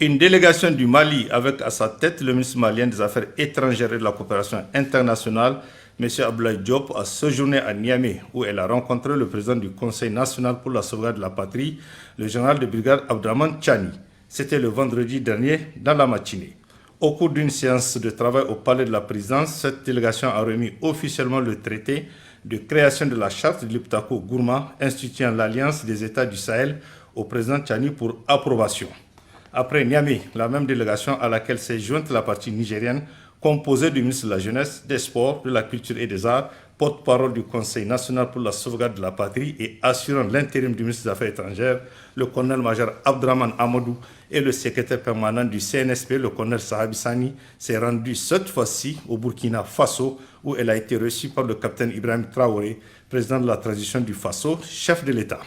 Une délégation du Mali avec à sa tête le ministre malien des Affaires étrangères et de la coopération internationale, M. Abdoulaye Diop, a séjourné à Niamey où elle a rencontré le président du Conseil national pour la sauvegarde de la patrie, le général de brigade Abdraman Tchani. C'était le vendredi dernier dans la matinée. Au cours d'une séance de travail au palais de la présidence, cette délégation a remis officiellement le traité de création de la charte de l'Iptako-Gourma instituant l'Alliance des États du Sahel au président Tchani pour approbation. Après Niamey, la même délégation à laquelle s'est jointe la partie nigérienne, composée du ministre de la Jeunesse, des Sports, de la Culture et des Arts, porte-parole du Conseil national pour la sauvegarde de la patrie et assurant l'intérim du ministre des Affaires étrangères, le colonel-major Abdraman Amadou et le secrétaire permanent du CNSP, le colonel Sahabi Sani, s'est rendu cette fois-ci au Burkina Faso, où elle a été reçue par le capitaine Ibrahim Traoré, président de la transition du Faso, chef de l'État.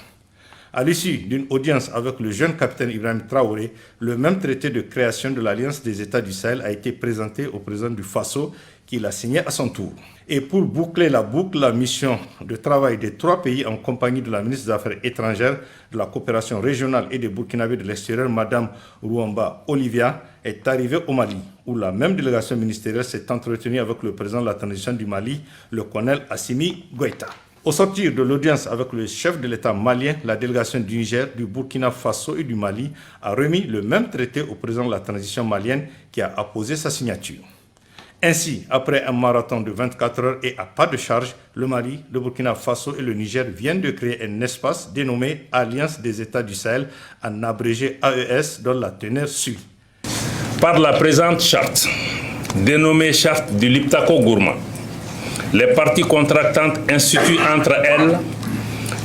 À l'issue d'une audience avec le jeune capitaine Ibrahim Traoré, le même traité de création de l'Alliance des États du Sahel a été présenté au président du Faso, qui l'a signé à son tour. Et pour boucler la boucle, la mission de travail des trois pays en compagnie de la ministre des Affaires étrangères, de la coopération régionale et des Burkinabés de l'extérieur, Madame Rouamba Olivia, est arrivée au Mali, où la même délégation ministérielle s'est entretenue avec le président de la transition du Mali, le colonel Assimi Goïta. Au sortir de l'audience avec le chef de l'État malien, la délégation du Niger, du Burkina Faso et du Mali a remis le même traité au président de la transition malienne qui a apposé sa signature. Ainsi, après un marathon de 24 heures et à pas de charge, le Mali, le Burkina Faso et le Niger viennent de créer un espace dénommé Alliance des États du Sahel, en abrégé AES, dont la teneur suit. Par la présente charte, dénommée charte du Liptako-Gourma, les parties contractantes instituent entre elles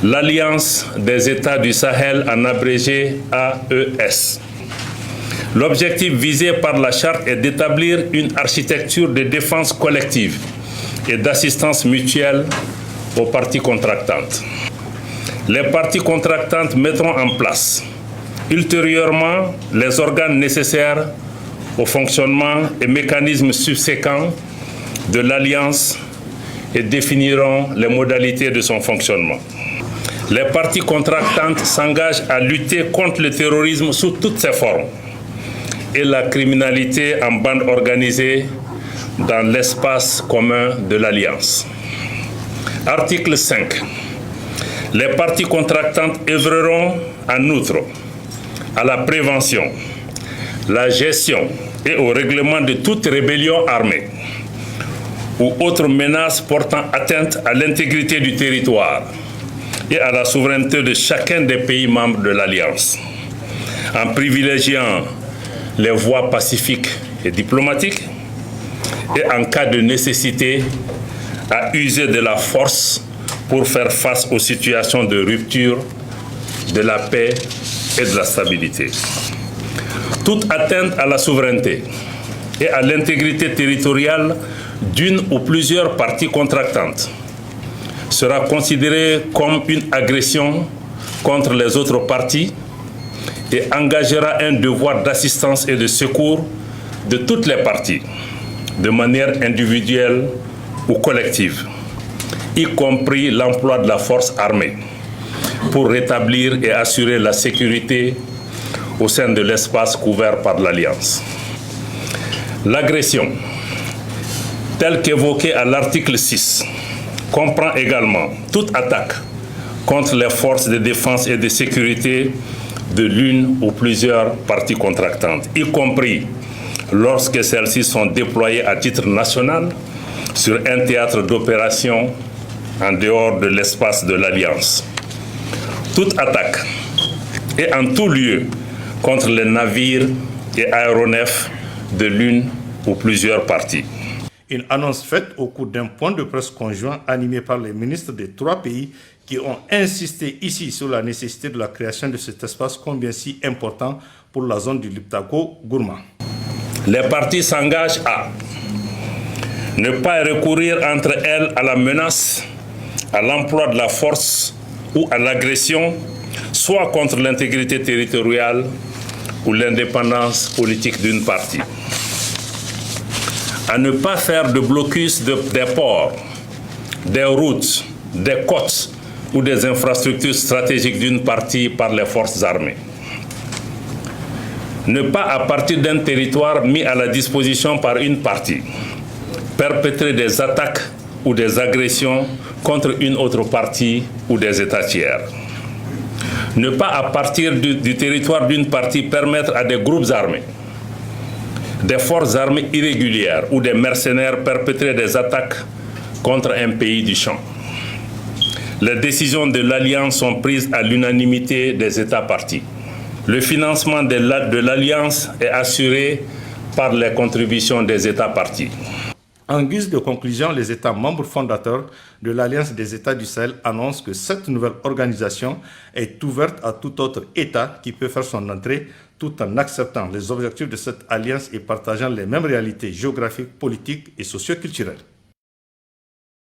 l'Alliance des États du Sahel, en abrégé AES. L'objectif visé par la charte est d'établir une architecture de défense collective et d'assistance mutuelle aux parties contractantes. Les parties contractantes mettront en place ultérieurement les organes nécessaires au fonctionnement et mécanismes subséquents de l'Alliance et définiront les modalités de son fonctionnement. Les parties contractantes s'engagent à lutter contre le terrorisme sous toutes ses formes et la criminalité en bande organisée dans l'espace commun de l'Alliance. Article 5. Les parties contractantes œuvreront en outre à la prévention, la gestion et au règlement de toute rébellion armée ou autre menace portant atteinte à l'intégrité du territoire et à la souveraineté de chacun des pays membres de l'Alliance, en privilégiant les voies pacifiques et diplomatiques et en cas de nécessité à user de la force pour faire face aux situations de rupture de la paix et de la stabilité. Toute atteinte à la souveraineté et à l'intégrité territoriale d'une ou plusieurs parties contractantes sera considérée comme une agression contre les autres parties et engagera un devoir d'assistance et de secours de toutes les parties, de manière individuelle ou collective, y compris l'emploi de la force armée, pour rétablir et assurer la sécurité au sein de l'espace couvert par l'Alliance. L'agression, telle qu'évoquée à l'article 6, comprend également toute attaque contre les forces de défense et de sécurité de l'une ou plusieurs parties contractantes, y compris lorsque celles-ci sont déployées à titre national sur un théâtre d'opération en dehors de l'espace de l'Alliance. Toute attaque et en tout lieu contre les navires et aéronefs de l'une ou plusieurs parties. Une annonce faite au cours d'un point de presse conjoint animé par les ministres des trois pays qui ont insisté ici sur la nécessité de la création de cet espace combien si important pour la zone du Liptako-Gourma. Les parties s'engagent à ne pas recourir entre elles à la menace, à l'emploi de la force ou à l'agression, soit contre l'intégrité territoriale ou l'indépendance politique d'une partie. À ne pas faire de blocus des ports, des routes, des côtes ou des infrastructures stratégiques d'une partie par les forces armées. Ne pas, à partir d'un territoire mis à la disposition par une partie, perpétrer des attaques ou des agressions contre une autre partie ou des États tiers. Ne pas, à partir du territoire d'une partie, permettre à des groupes armés, des forces armées irrégulières ou des mercenaires perpétrer des attaques contre un pays du champ. Les décisions de l'Alliance sont prises à l'unanimité des États partis. Le financement de l'Alliance est assuré par les contributions des États partis. En guise de conclusion, les États membres fondateurs de l'Alliance des États du Sahel annoncent que cette nouvelle organisation est ouverte à tout autre État qui peut faire son entrée tout en acceptant les objectifs de cette alliance et partageant les mêmes réalités géographiques, politiques et socio-culturelles.